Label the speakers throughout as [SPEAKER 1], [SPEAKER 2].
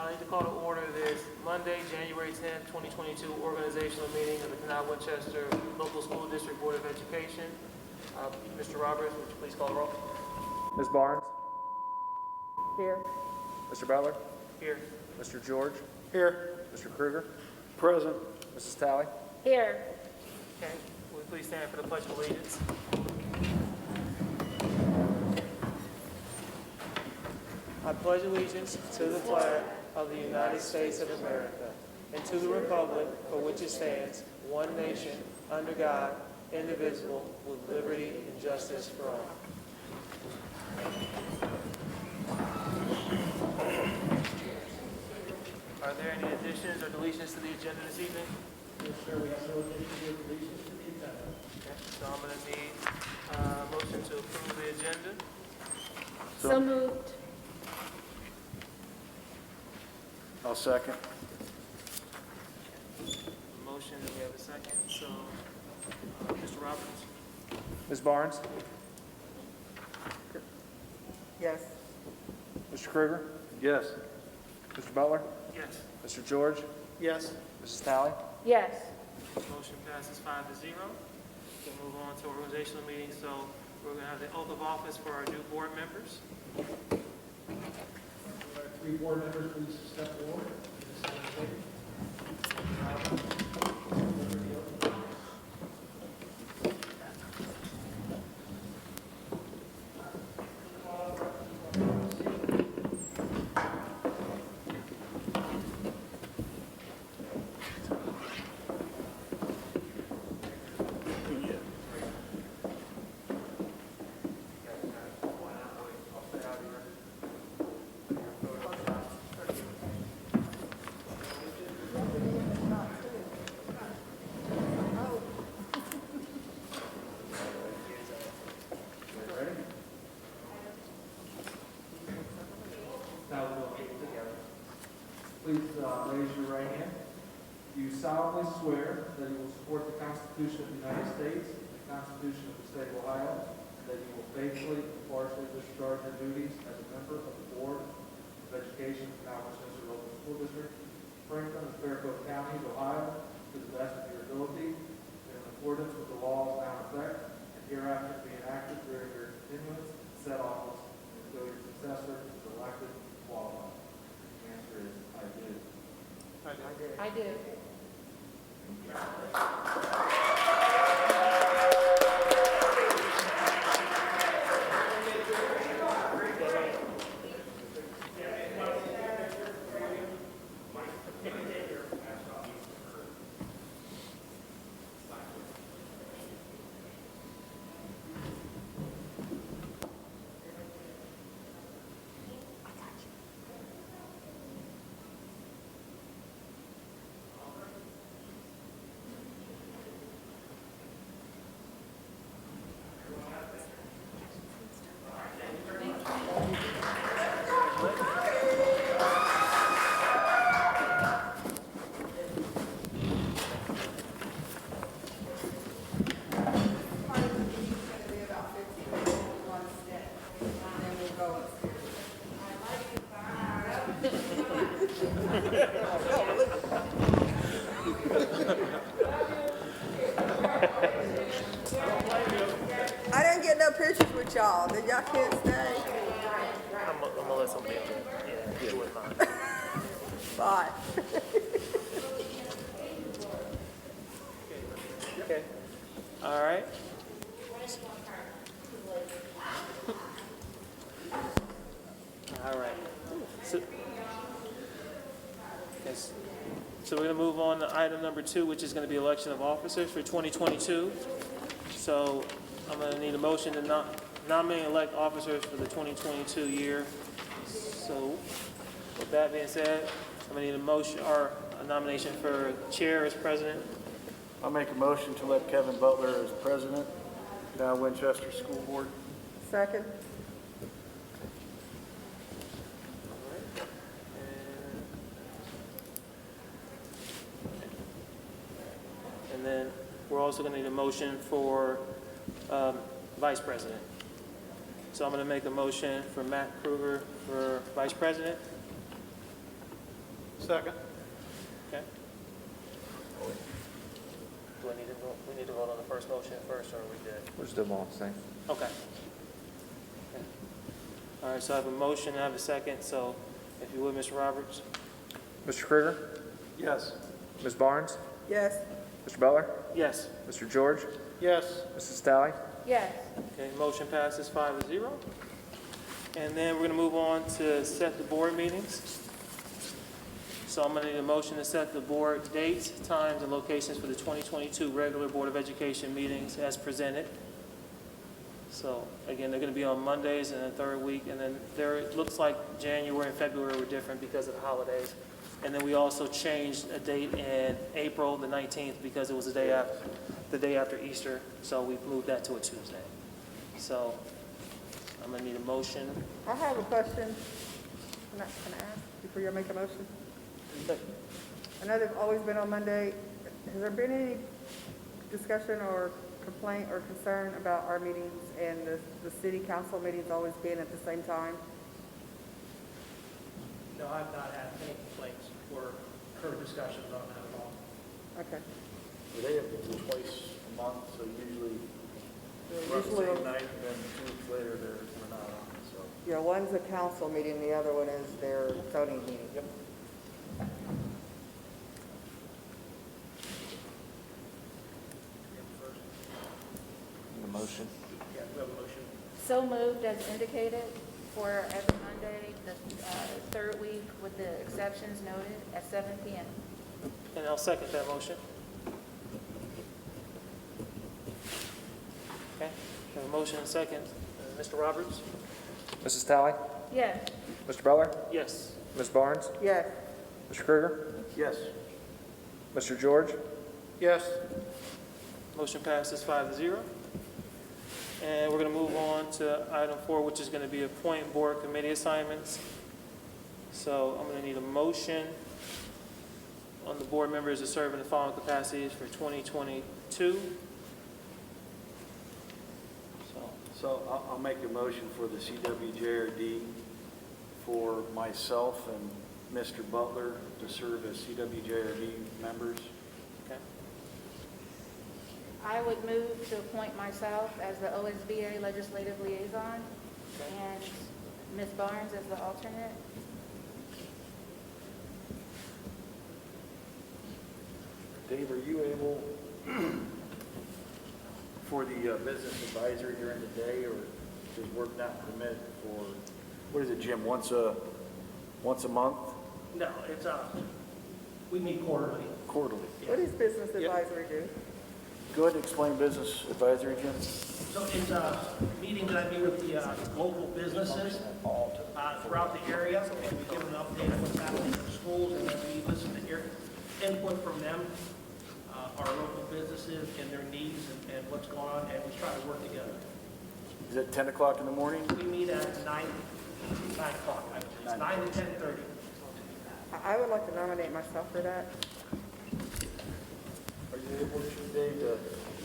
[SPEAKER 1] I'd like to call to order this Monday, January 10th, 2022 organizational meeting of the Canal Winchester Local School District Board of Education. Mr. Roberts, would you please call the roll?
[SPEAKER 2] Ms. Barnes?
[SPEAKER 3] Here.
[SPEAKER 2] Mr. Butler?
[SPEAKER 1] Here.
[SPEAKER 2] Mr. George?
[SPEAKER 4] Here.
[SPEAKER 2] Mr. Kruger?
[SPEAKER 4] Present.
[SPEAKER 2] Mrs. Talley?
[SPEAKER 3] Here.
[SPEAKER 1] Okay, will you please stand for the Pledge of Allegiance? I pledge allegiance to the flag of the United States of America and to the republic for which it stands, one nation, under God, indivisible, with liberty and justice for all. Are there any additions or deletions to the agenda this evening?
[SPEAKER 4] Yes, sir. We have no additional deletions to the agenda.
[SPEAKER 1] Okay, so I'm going to need a motion to approve the agenda.
[SPEAKER 3] So moved.
[SPEAKER 4] I'll second.
[SPEAKER 1] Motion, and we have a second. So, Mr. Roberts?
[SPEAKER 2] Ms. Barnes?
[SPEAKER 3] Yes.
[SPEAKER 2] Mr. Kruger?
[SPEAKER 4] Yes.
[SPEAKER 2] Mr. Butler?
[SPEAKER 1] Yes.
[SPEAKER 2] Mr. George?
[SPEAKER 4] Yes.
[SPEAKER 2] Mrs. Talley?
[SPEAKER 3] Yes.
[SPEAKER 1] Motion passes 5-0. We'll move on to organizational meeting. So we're going to have the oath of office for our new board members.
[SPEAKER 4] Three board members, please step forward.
[SPEAKER 2] Now we'll get together. Please raise your right hand. Do you solemnly swear that you will support the Constitution of the United States and the Constitution of the State of Ohio, and that you will faithfully and impartially discharge your duties as a member of the Board of Education of the Canal Winchester Local School District, Franklin and Fairfield Counties, Ohio, to the best of your ability, and in accordance with the laws now in effect, and hereafter to be enacted during your continuance in said office, until your successor is elected and qualified? The answer is, I do.
[SPEAKER 3] I do.
[SPEAKER 5] I didn't get no pictures with y'all. Then y'all can't stay.
[SPEAKER 1] I'm going to let somebody else. Yeah, do it mine.
[SPEAKER 5] Bye.
[SPEAKER 1] Okay. All right. All right. So, yes. So we're going to move on to item number 2, which is going to be election of officers for 2022. So I'm going to need a motion to nominate and elect officers for the 2022 year. So with that being said, I'm going to need a motion or a nomination for chair as president.
[SPEAKER 4] I'll make a motion to elect Kevin Butler as president, Canal Winchester School Board.
[SPEAKER 5] Second.
[SPEAKER 1] And then we're also going to need a motion for vice president. So I'm going to make a motion for Matt Kruger for vice president.
[SPEAKER 4] Second.
[SPEAKER 1] Okay. Do I need to vote? We need to vote on the first motion first, or are we good?
[SPEAKER 6] We'll just do them all the same.
[SPEAKER 1] Okay. Okay. All right, so I have a motion, and I have a second, so if you would, Mr. Roberts?
[SPEAKER 6] Mr. Krueger?
[SPEAKER 4] Yes.
[SPEAKER 6] Ms. Barnes?
[SPEAKER 5] Yes.
[SPEAKER 6] Mr. Butler?
[SPEAKER 1] Yes.
[SPEAKER 6] Mr. George?
[SPEAKER 4] Yes.
[SPEAKER 6] Mrs. Talley?
[SPEAKER 3] Yes.
[SPEAKER 1] Okay, motion passes 5-0. And then we're going to move on to set the board meetings. So I'm going to need a motion to set the board dates, times, and locations for the 2022 regular Board of Education meetings as presented. So again, they're going to be on Mondays and the third week, and then it looks like January and February were different because of the holidays. And then we also changed a date in April the 19th because it was the day after Easter, so we moved that to a Tuesday. So I'm going to need a motion.
[SPEAKER 5] I have a question. Can I ask before you make a motion? I know they've always been on Monday. Has there been any discussion or complaint or concern about our meetings and the city council meetings always being at the same time?
[SPEAKER 7] No, I've not had any complaints or heard discussions on that at all.
[SPEAKER 5] Okay.
[SPEAKER 4] They have it twice a month, so usually we're on the
[SPEAKER 5] Usually,
[SPEAKER 4] same night, and then 2 weeks later, we're not on, so.
[SPEAKER 5] yeah, one's a council meeting, the other one is their zoning meeting.
[SPEAKER 4] Yep.
[SPEAKER 6] The motion.
[SPEAKER 7] Yeah, we have a motion.
[SPEAKER 3] So moved as indicated for every Monday, the third week, with the exceptions noted at 7 p.m.
[SPEAKER 1] And I'll second that motion. Okay, we have a motion and a second. Mr. Roberts?
[SPEAKER 6] Mrs. Talley?
[SPEAKER 3] Yes.
[SPEAKER 6] Mr. Butler?
[SPEAKER 1] Yes.
[SPEAKER 6] Ms. Barnes?
[SPEAKER 5] Yes.
[SPEAKER 6] Mr. Krueger?
[SPEAKER 4] Yes.
[SPEAKER 6] Mr. George?
[SPEAKER 4] Yes.
[SPEAKER 1] Motion passes 5-0. And we're going to move on to item 4, which is going to be appoint board committee assignments. So I'm going to need a motion on the board members to serve in the following capacities for 2022.
[SPEAKER 4] So I'll make a motion for the CWJRD for myself and Mr. Butler to serve as CWJRD members.
[SPEAKER 1] Okay.
[SPEAKER 3] I would move to appoint myself as the OSBA Legislative Liaison and Ms. Barnes as the alternate.
[SPEAKER 4] Dave, are you able for the business advisory during the day, or does work not permit for, what is it, Jim, once a month?
[SPEAKER 7] No, it's, we meet quarterly.
[SPEAKER 4] Quarterly.
[SPEAKER 5] What does business advisory do?
[SPEAKER 4] Go ahead and explain business advisory, Jim.
[SPEAKER 7] So it's a meeting that I meet with the local businesses throughout the area, and we give them an update on what's happening in the schools, and then we listen to your input from them, our local businesses and their needs and what's going on, and we try to work together.
[SPEAKER 4] Is it 10 o'clock in the morning?
[SPEAKER 7] We meet at 9 o'clock. It's 9 to 10:30.
[SPEAKER 5] I would like to nominate myself for that.
[SPEAKER 4] Are you able to, Dave, to?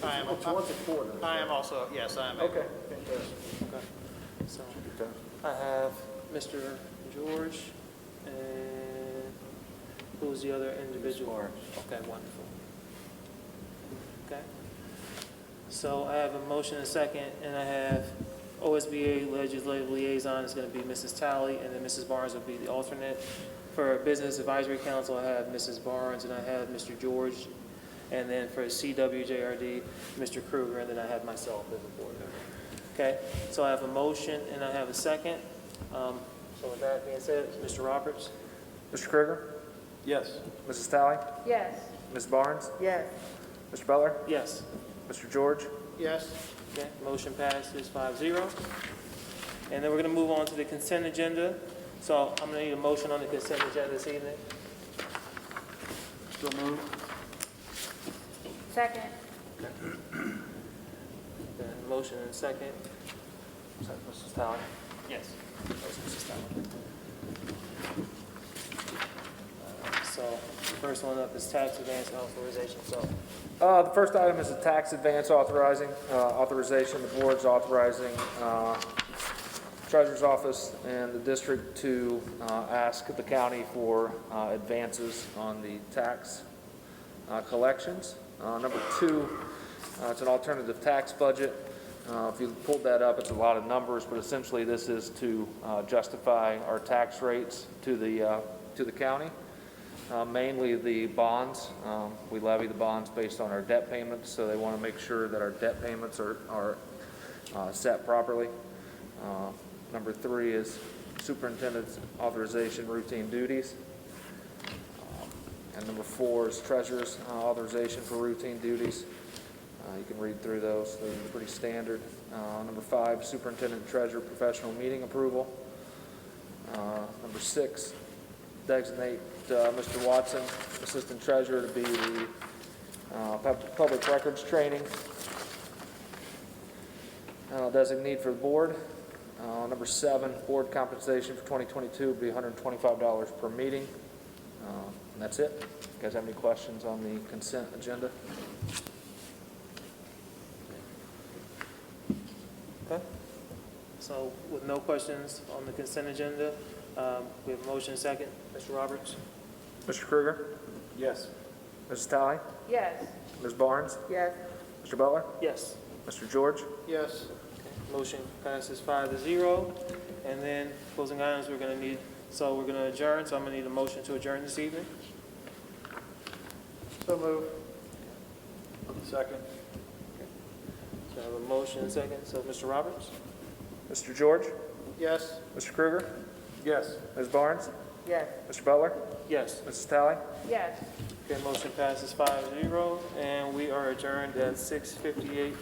[SPEAKER 8] I am.
[SPEAKER 4] It's once a quarter.
[SPEAKER 8] I am also, yes, I am.
[SPEAKER 4] Okay, fantastic.
[SPEAKER 1] Okay. So
[SPEAKER 4] Good time.
[SPEAKER 1] I have Mr. George and who's the other individual? Okay, wonderful. Okay. So I have a motion and a second, and I have OSBA Legislative Liaison is going to be Mrs. Talley, and then Mrs. Barnes will be the alternate. For Business Advisory Council, I have Mrs. Barnes, and I have Mr. George. And then for CWJRD, Mr. Krueger, and then I have myself as a board member. Okay, so I have a motion and I have a second. So with that being said, Mr. Roberts?
[SPEAKER 6] Mr. Krueger?
[SPEAKER 4] Yes.
[SPEAKER 6] Mrs. Talley?
[SPEAKER 3] Yes.
[SPEAKER 6] Ms. Barnes?
[SPEAKER 5] Yes.
[SPEAKER 6] Mr. Butler?
[SPEAKER 1] Yes.
[SPEAKER 6] Mr. George?
[SPEAKER 8] Yes.
[SPEAKER 1] Okay, motion passes 5-0. And then we're gonna move on to the consent agenda. So I'm gonna need a motion on the consent agenda this evening.
[SPEAKER 4] Still move?
[SPEAKER 3] Second.
[SPEAKER 1] Then motion and second. Is that Mrs. Talley? Yes. That was Mrs. Talley. So the first one up is tax advance authorization. So
[SPEAKER 6] The first item is a tax advance authorization. The board's authorizing Treasurer's Office and the district to ask the county for advances on the tax collections. Number 2, it's an alternative tax budget. If you pulled that up, it's a lot of numbers, but essentially this is to justify our tax rates to the county. Mainly the bonds. We levy the bonds based on our debt payments, so they want to make sure that our debt payments are set properly. Number 3 is superintendent's authorization routine duties. And number 4 is treasurer's authorization for routine duties. You can read through those. Those are pretty standard. Number 5, superintendent treasurer professional meeting approval. Number 6, designate Mr. Watson, assistant treasurer, to be the public records training designee for the board. Number 7, board compensation for 2022 would be $125 per meeting. And that's it. You guys have any questions on the consent agenda?
[SPEAKER 1] Okay. So with no questions on the consent agenda, we have a motion second. Mr. Roberts?
[SPEAKER 6] Mr. Krueger?
[SPEAKER 4] Yes.
[SPEAKER 6] Mrs. Talley?
[SPEAKER 3] Yes.
[SPEAKER 6] Ms. Barnes?
[SPEAKER 5] Yes.
[SPEAKER 6] Mr. Butler?
[SPEAKER 1] Yes.
[SPEAKER 6] Mr. George?
[SPEAKER 8] Yes.
[SPEAKER 1] Motion passes 5-0. And then closing items, we're going to need, so we're going to adjourn, so I'm going to need a motion to adjourn this evening.
[SPEAKER 8] So move.
[SPEAKER 4] Second.
[SPEAKER 1] So I have a motion and second. So Mr. Roberts?
[SPEAKER 6] Mr. George?
[SPEAKER 8] Yes.
[SPEAKER 6] Mr. Krueger?
[SPEAKER 4] Yes.
[SPEAKER 6] Ms. Barnes?
[SPEAKER 5] Yes.
[SPEAKER 6] Mr. Butler?
[SPEAKER 1] Yes.
[SPEAKER 6] Mrs. Talley?
[SPEAKER 3] Yes.
[SPEAKER 1] Okay, motion passes 5-0, and we are adjourned at 6:58 p.m.